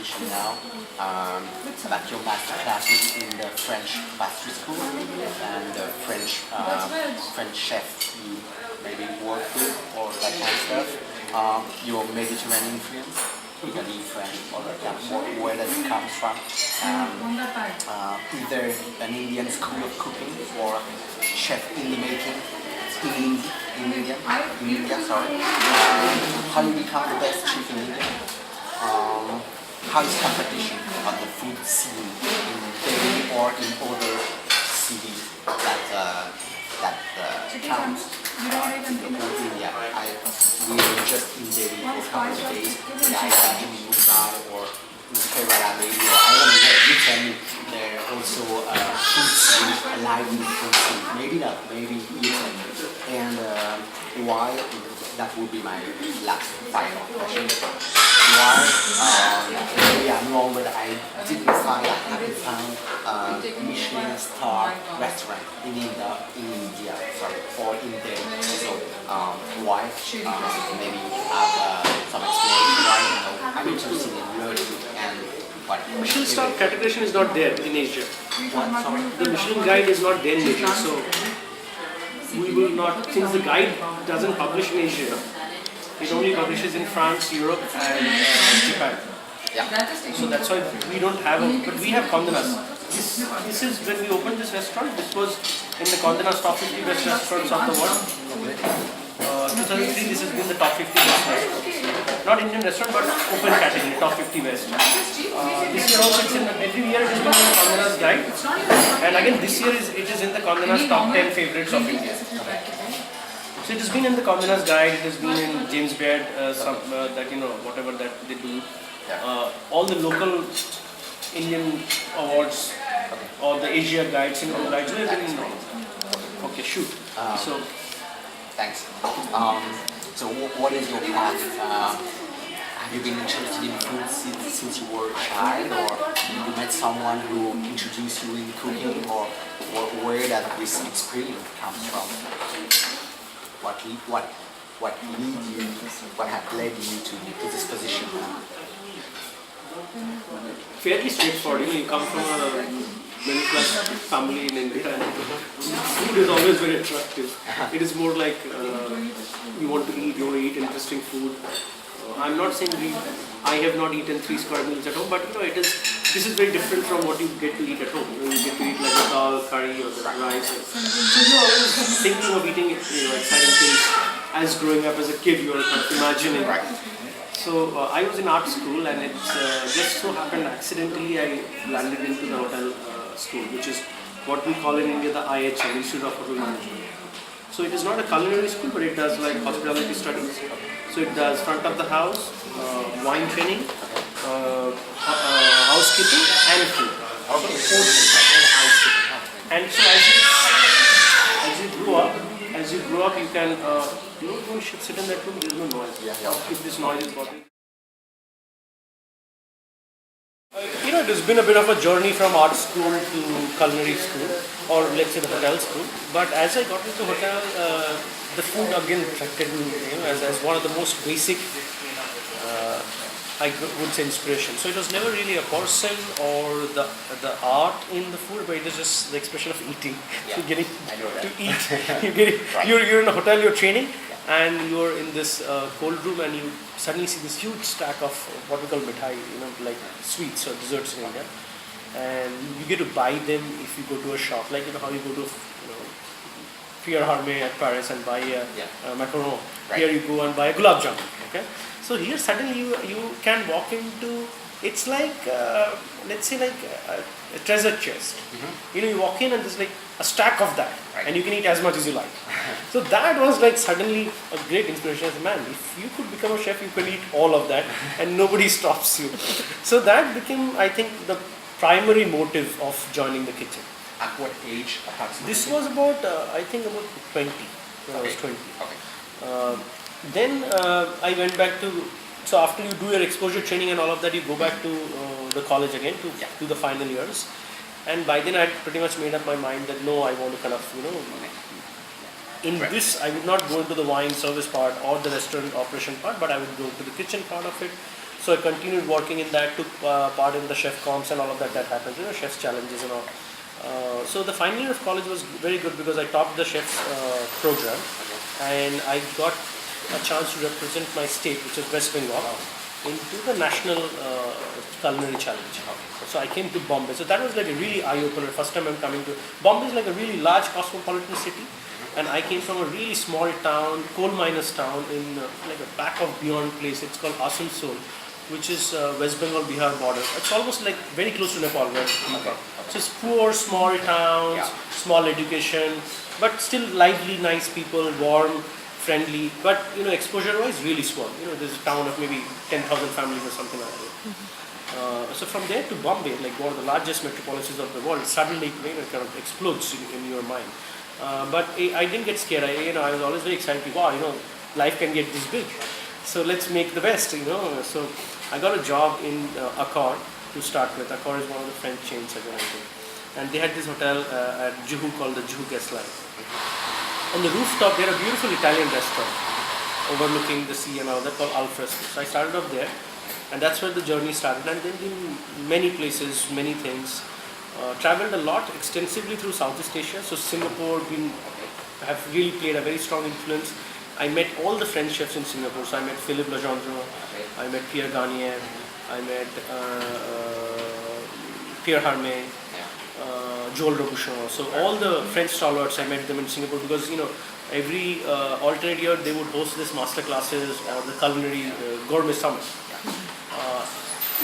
position now. But your master classes in the French pastry school and the French chef you maybe work with or that kind of stuff. Your Mediterranean influence, Italy, French, or where does it come from? Either an Indian school of cooking or chef in the making in India. How you become the best chef in India? How is competition on the food scene in Delhi or in other cities that count in the whole India? We were just in Delhi for a couple of days. I am in Mumbai or in Kerala maybe, or I don't know where. You tell me there also food scene, alive in the food scene. Maybe not, maybe you tell me. And why? That would be my last final question. Why? Maybe I'm wrong, but I haven't found Michelin star restaurant in India, or in Delhi. So why? Maybe have some explanation. Why? I'm interested in learning and what. Michelin star categorization is not there in Asia. What? Sorry. The Michelin guide is not there in Asia, so we will not, since the guide doesn't publish in Asia, it only publishes in France, Europe and Japan. Yeah. So that's why we don't have, but we have Condé Nast. This is when we opened this restaurant, this was in the Condé Nast top 50 best restaurants of the world. 2003, this has been the top 50 best restaurants. Not Indian restaurant, but open category, top 50 best. This year also, it's in, every year it has been in the Condé Nast guide. And again, this year it is in the Condé Nast top 10 favorites of India. So it has been in the Condé Nast guide, it has been in James Beard, that whatever that they do. All the local Indian awards or the Asia guides, Singapore guides, we have been in. Okay, shoot. So thanks. So what is your path? Have you been interested in food since you were a child, or you met someone who introduced you in cooking, or where did this experience comes from? What have led you to this position? Fairly straightforward. You come from a middle class family in India, and food is always very attractive. It is more like you want to eat interesting food. I'm not saying I have not eaten 3 square meals at home, but this is very different from what you get to eat at home. You get to eat like a dal, curry, or the rice. So you're always thinking of eating exciting things. As growing up as a kid, you're kind of imagining. So I was in art school, and it just so happened accidentally I landed into the hotel school, which is what we call in India the IHM, Institute of Hotel Management. So it is not a culinary school, but it does like hospitality studies. So it does front of the house, wine training, housekeeping, and food. And so as you grow up, you can you should sit in that room. There is no noise. If this noise is bothering. It has been a bit of a journey from art school to culinary school, or let's say the hotel school. But as I got into hotel, the food again attracted me, as one of the most basic, I would say, inspiration. So it was never really a portion or the art in the food, but it was just the expression of eating. You're getting to eat. You're in a hotel, you're training, and you're in this cold room, and you suddenly see this huge stack of what we call mithai, like sweets or desserts in India, and you get to buy them if you go to a shop, like how you go to Pierre Hermé at Paris and buy a macaron. Here you go and buy a gulab jamun. Okay, so here suddenly you can walk into, it's like let's say like a treasure chest. You walk in and there's like a stack of that, and you can eat as much as you like. So that was like suddenly a great inspiration. As man, if you could become a chef, you can eat all of that, and nobody stops you. So that became, I think, the primary motive of joining the kitchen. At what age approximately? This was about, I think about 20, when I was 20. Okay. Then I went back to, so after you do your exposure training and all of that, you go back to the college again to do the final years. And by then I had pretty much made up my mind that no, I want to kind of, in this I would not go into the wine service part or the restaurant operation part, but I would go to the kitchen part of it. So I continued working in that, took part in the chef comps and all of that happens, chef's challenges and all. So the final year of college was very good because I topped the chef's program, and I got a chance to represent my state, which is West Bengal, into the national culinary challenge. So I came to Bombay. So that was like a really eye-opener. First time I'm coming to Bombay is like a really large cosmopolitan city, and I came from a really small town, coal miners town in like a back of beyond place. It's called Asansol, which is West Bengal Bihar border. It's almost like very close to Nepal. Where So it's poor, small towns, small education, but still lively, nice people, warm, friendly. But exposure-wise, really small. There's a town of maybe 10,000 families or something like that. So from there to Bombay, like one of the largest metropolises of the world, suddenly kind of explodes in your mind. But I didn't get scared. I was always very excited. Wow, life can get this big. So let's make the best. So I got a job in Accor to start with. Accor is one of the French chains, I think. And they had this hotel at Juhu called the Juhu Guest Line. On the rooftop, they had a beautiful Italian restaurant overlooking the sea and all that called Al Fresco. So I started off there, and that's where the journey started. And then in many places, many things. Traveled a lot extensively through Southeast Asia. So Singapore have really played a very strong influence. I met all the French chefs in Singapore. So I met Philippe Legendre, I met Pierre Garnier, I met Pierre Harmet, Joel Robuchon. So all the French stalwarts, I met them in Singapore because every alternate year they would host this master classes or the culinary gourmet summit.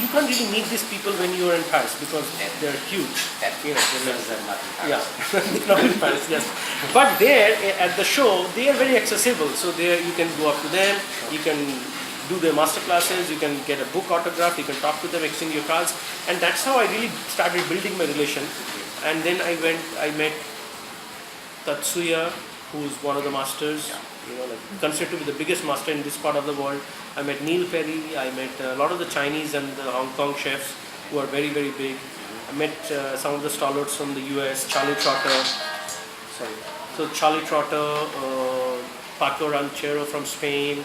You can't really meet these people when you are in Paris because they're huge. Yeah, not in Paris, yes. But there at the show, they are very accessible. So there you can go up to them, you can do their master classes, you can get a book autograph, you can talk to them, exchange your cards, and that's how I really started building my relation. And then I met Tatsuya, who's one of the masters, considered to be the biggest master in this part of the world. I met Neil Perry, I met a lot of the Chinese and the Hong Kong chefs who are very, very big. I met some of the stalwarts from the US, Charlie Trotter, Paco Ranchero from Spain,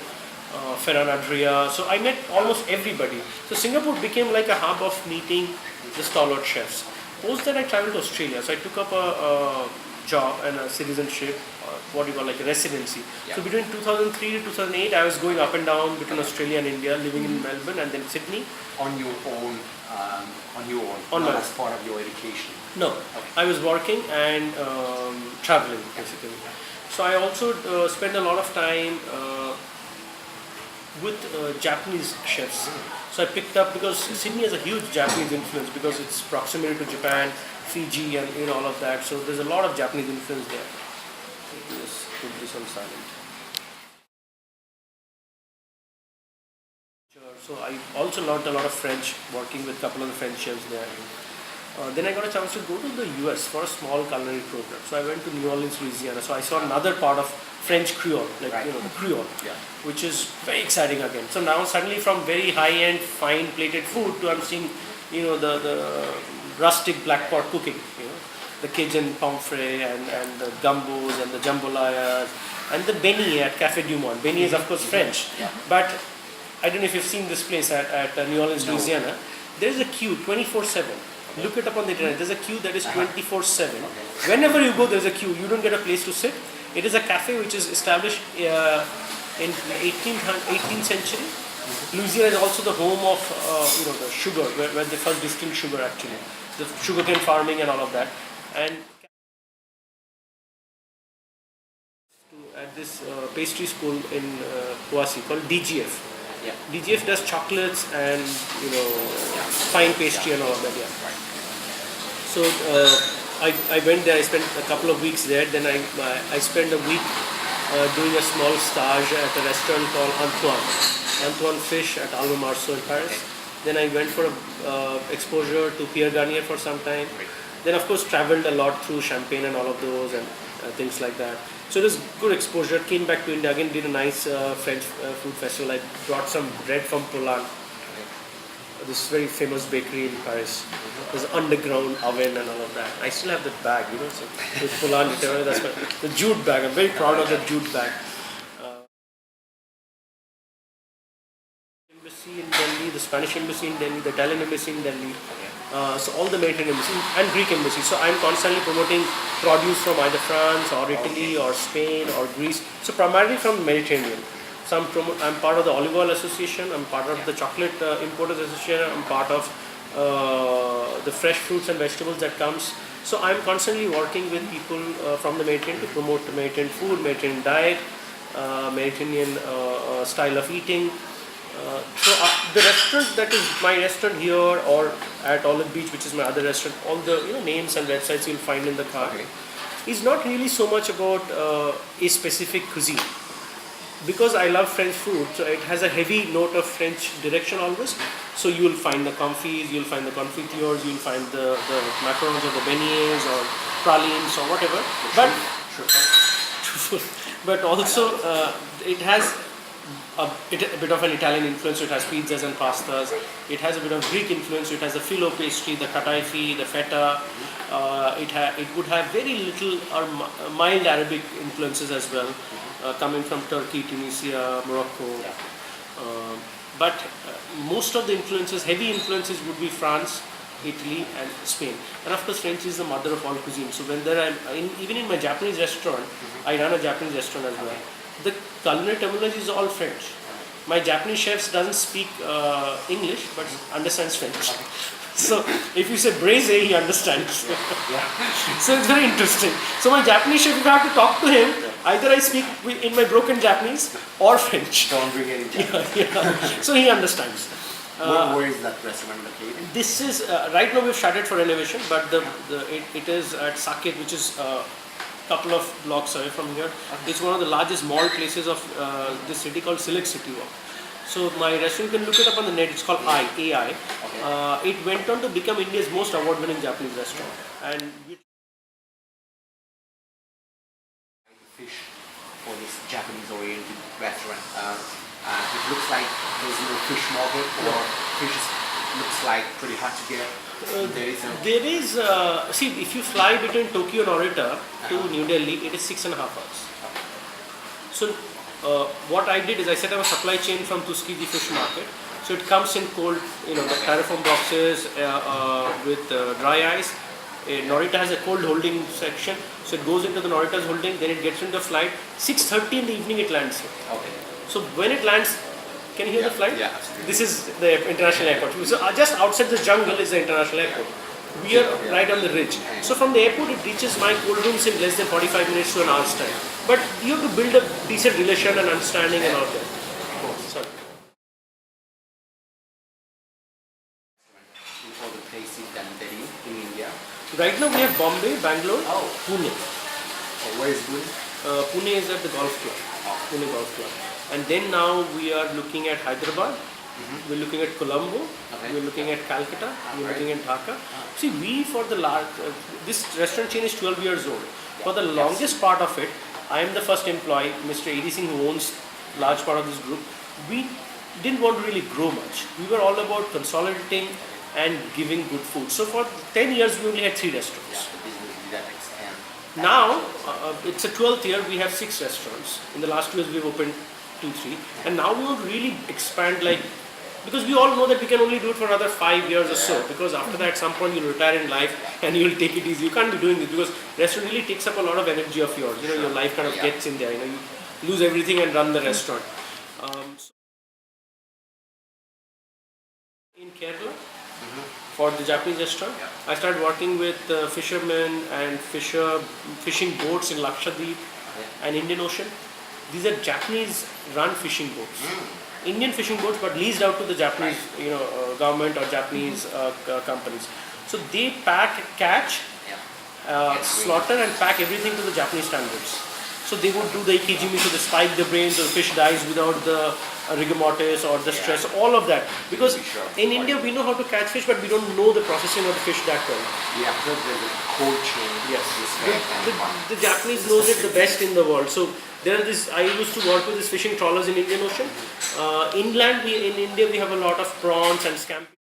Ferran Adria. So I met almost everybody. So Singapore became like a hub of meeting the stalwart chefs. Post that I traveled to Australia. So I took up a job and a citizenship, like a residency. Yeah. So between 2003 to 2008, I was going up and down between Australia and India, living in Melbourne and then Sydney. On your own, not as part of your education? No, okay. I was working and traveling basically. So I also spent a lot of time with Japanese chefs. So I picked up, because Sydney has a huge Japanese influence because it's proximity to Japan, Fiji and all of that. So there's a lot of Japanese influence there. Just put this on silent. So I also learned a lot of French working with a couple of the French chefs there. Then I got a chance to go to the US for a small culinary program. So I went to New Orleans, Louisiana. So I saw another part of French Creole, the Creole, which is very exciting again. So now suddenly from very high-end, fine plated food to I'm seeing, the rustic black pot cooking, the Cajun pomfret and the gumbos and the jambalayas and the beignet at Café du Monde. Beignet is of course French, but I don't know if you've seen this place at New Orleans, Louisiana. There's a queue 24/7. Look it up on the internet. There's a queue that is 24/7. Whenever you go, there's a queue. You don't get a place to sit. It is a cafe which is established in 18th century. Louisiana is also the home of the sugar, where they first distilled sugar actually, the sugarcane farming and all of that. And at this pastry school in Kouassi called DGF. Yeah. DGF does chocolates and fine pastry and all of that. Yeah. So I went there. I spent a couple of weeks there. Then I spent a week doing a small stage at a restaurant called Antoine Fish at Alma Marceau in Paris. Then I went for exposure to Pierre Garnier for some time. Then of course traveled a lot through Champagne and all of those and things like that. So it was good exposure. Came back to India again, did a nice French food festival. I brought some bread from Poland, this very famous bakery in Paris. There's an underground oven and all of that. I still have that bag, so with Poland, that's the jute bag. I'm very proud of the jute bag. Embassy in Delhi, the the Spanish embassy in Delhi, the Italian embassy in Delhi. So all the Mediterranean embassy and Greek embassy. So I'm constantly promoting produce from either France or Italy or Spain or Greece. So primarily from Mediterranean. So I'm part of the Olive Oil Association. I'm part of the Chocolate Importers Association. I'm part of the fresh fruits and vegetables that comes. So I'm constantly working with people from the Mediterranean to promote the Mediterranean food, Mediterranean diet, Mediterranean style of eating. So the restaurant that is my restaurant here or at Olive Beach, which is my other restaurant, all the names and websites you'll find in the card, is not really so much about a specific cuisine. Because I love French food, so it has a heavy note of French direction always. So you will find the confits, you'll find the confitures, you'll find the macarons or the beignets or pralines or whatever. But also it has a bit of an Italian influence. So it has pizzas and pastas. It has a bit of Greek influence. So it has the filo pastry, the kataifi, the feta. It would have very little or mild Arabic influences as well, coming from Turkey, Tunisia, Morocco. But most of the influences, heavy influences, would be France, Italy, and Spain. And of course, French is the mother of all cuisine. So when even in my Japanese restaurant, I run a Japanese restaurant as well. The culinary terminology is all French. My Japanese chef doesn't speak English, but understands French. So if you say braise, he understands. So it's very interesting. So my Japanese chef, if I have to talk to him, either I speak in my broken Japanese or French. Don't bring any Japanese. So he understands. Where is that restaurant located? This is right now we've started for renovation, but it is at Saket, which is couple of blocks away from here. It's one of the largest mall places of this city called Select City Walk. So my restaurant, you can look it up on the net. It's called AI. It went on to become India's most award-winning Japanese restaurant. And fish for this Japanese-oriented restaurant. It looks like there's no fish market, or fish looks like pretty hard to get. There is see, if you fly between Tokyo and Narita to New Delhi, it is 6.5 hours. So what I did is I set up a supply chain from Tuskegee Fish Market. So it comes in cold, the styrofoam boxes with dry ice. Narita has a cold holding section, so it goes into the Narita's holding, then it gets into the flight. 6:30 in the evening it lands here. So when it lands, can you hear the flight? Yeah, absolutely. This is the international airport. So just outside the jungle is the international airport. We are right on the ridge. So from the airport it reaches my cold rooms in less than 45 minutes to an hour's time. But you have to build a decent relation and understanding and all that. Sorry. In all the places that in India. Right now we have Bombay, Bangalore, Pune. Where is Pune? Pune is at the golf club. Pune Golf Club. And then now we are looking at Hyderabad. We're looking at Colombo. We're looking at Calcutta. We're looking at Dhaka. See, this restaurant chain is 12 years old. For the longest part of it, I am the first employee, Mr. A.D. Singh, who owns large part of this group. We didn't want to really grow much. We were all about consolidating and giving good food. So for 10 years, we only had 3 restaurants. Now, it's a 12th year, we have 6 restaurants. In the last 2 years, we've opened 2, 3. And now we want to really expand, because we all know that we can only do it for another 5 years or so. Because after that, at some point, you'll retire in life and you'll take it easy. You can't be doing this because restaurant really takes up a lot of energy of yours. Your life kind of gets in there. You lose everything and run the restaurant. In Kerala, for the Japanese restaurant, I started working with fishermen and fishing boats in Lakshadweep and Indian Ocean. These are Japanese-run fishing boats, Indian fishing boats, but leased out to the Japanese, government or Japanese companies. So they catch, slaughter, and pack everything to the Japanese standards. So they would do the ikijimi, so they spike the brains, or the fish dies without the rigor mortis or the stress, all of that. Because in India we know how to catch fish, but we don't know the processing of the fish that well. Yeah, because there's a cold chain. Yes, the Japanese knows it the best in the world. So there are I used to work with these fishing trawlers in Indian Ocean. Inland, in India we have a lot of prawns and scampi.